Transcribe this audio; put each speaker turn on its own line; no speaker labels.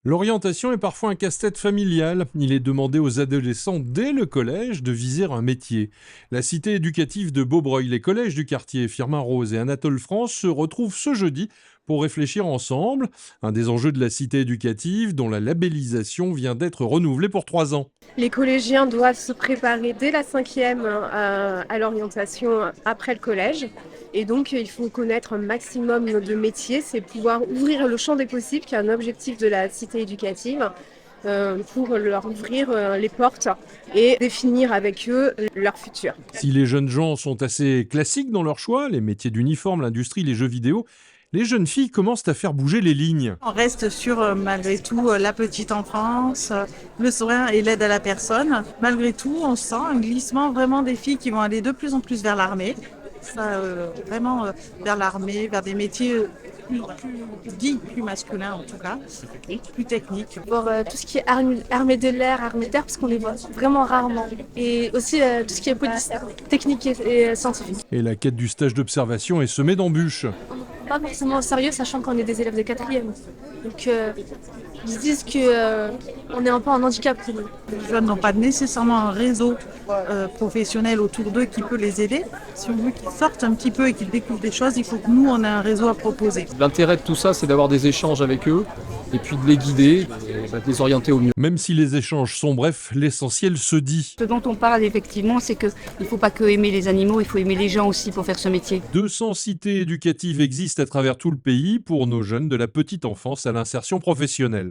L'orientation est parfois un casse-tête familial. Il est demandé aux adolescents dès le collège de viser un métier. La cité éducative de Beaubreuil, les collèges du quartier Firmin Rose et Anatole France se retrouvent ce jeudi pour réfléchir ensemble. Un des enjeux de la cité éducative dont la labellisation vient d'être renouvelée pour 3 ans.
Les collégiens doivent se préparer dès la cinquième à l'orientation après le collège. Et donc, il faut connaître un maximum de métiers, c'est pouvoir ouvrir le champ des possibles, qui est un objectif de la cité éducative, pour leur ouvrir les portes et définir avec eux leur futur.
Si les jeunes gens sont assez classiques dans leur choix, les métiers d'uniforme, l'industrie, les jeux vidéo, les jeunes filles commencent à faire bouger les lignes.
On reste sur, malgré tout, la petite enfance, le soin et l'aide à la personne. Malgré tout, on sent un glissement vraiment des filles qui vont aller de plus en plus vers l'armée. Ça, vraiment vers l'armée, vers des métiers dits plus masculins en tout cas, plus techniques.
Pour tout ce qui est armée de l'air, armée de terre, parce qu'on les voit vraiment rarement. Et aussi tout ce qui est police, technique et scientifique.
Et la quête du stage d'observation est semée d'embûches.
Pas forcément au sérieux, sachant qu'on est des élèves de quatrième. Donc ils se disent qu'on est un peu un handicap pour eux.
Les jeunes n'ont pas nécessairement un réseau professionnel autour d'eux qui peut les aider. Si on veut qu'ils sortent un petit peu et qu'ils découvrent des choses, il faut que nous, on ait un réseau à proposer.
L'intérêt de tout ça, c'est d'avoir des échanges avec eux et puis de les guider, de les orienter au mieux.
Même si les échanges sont brefs, l'essentiel se dit.
Ce dont on parle effectivement, c'est qu'il ne faut pas que aimer les animaux, il faut aimer les gens aussi pour faire ce métier.
200 cités éducatives existent à travers tout le pays pour nos jeunes de la petite enfance à l'insertion professionnelle.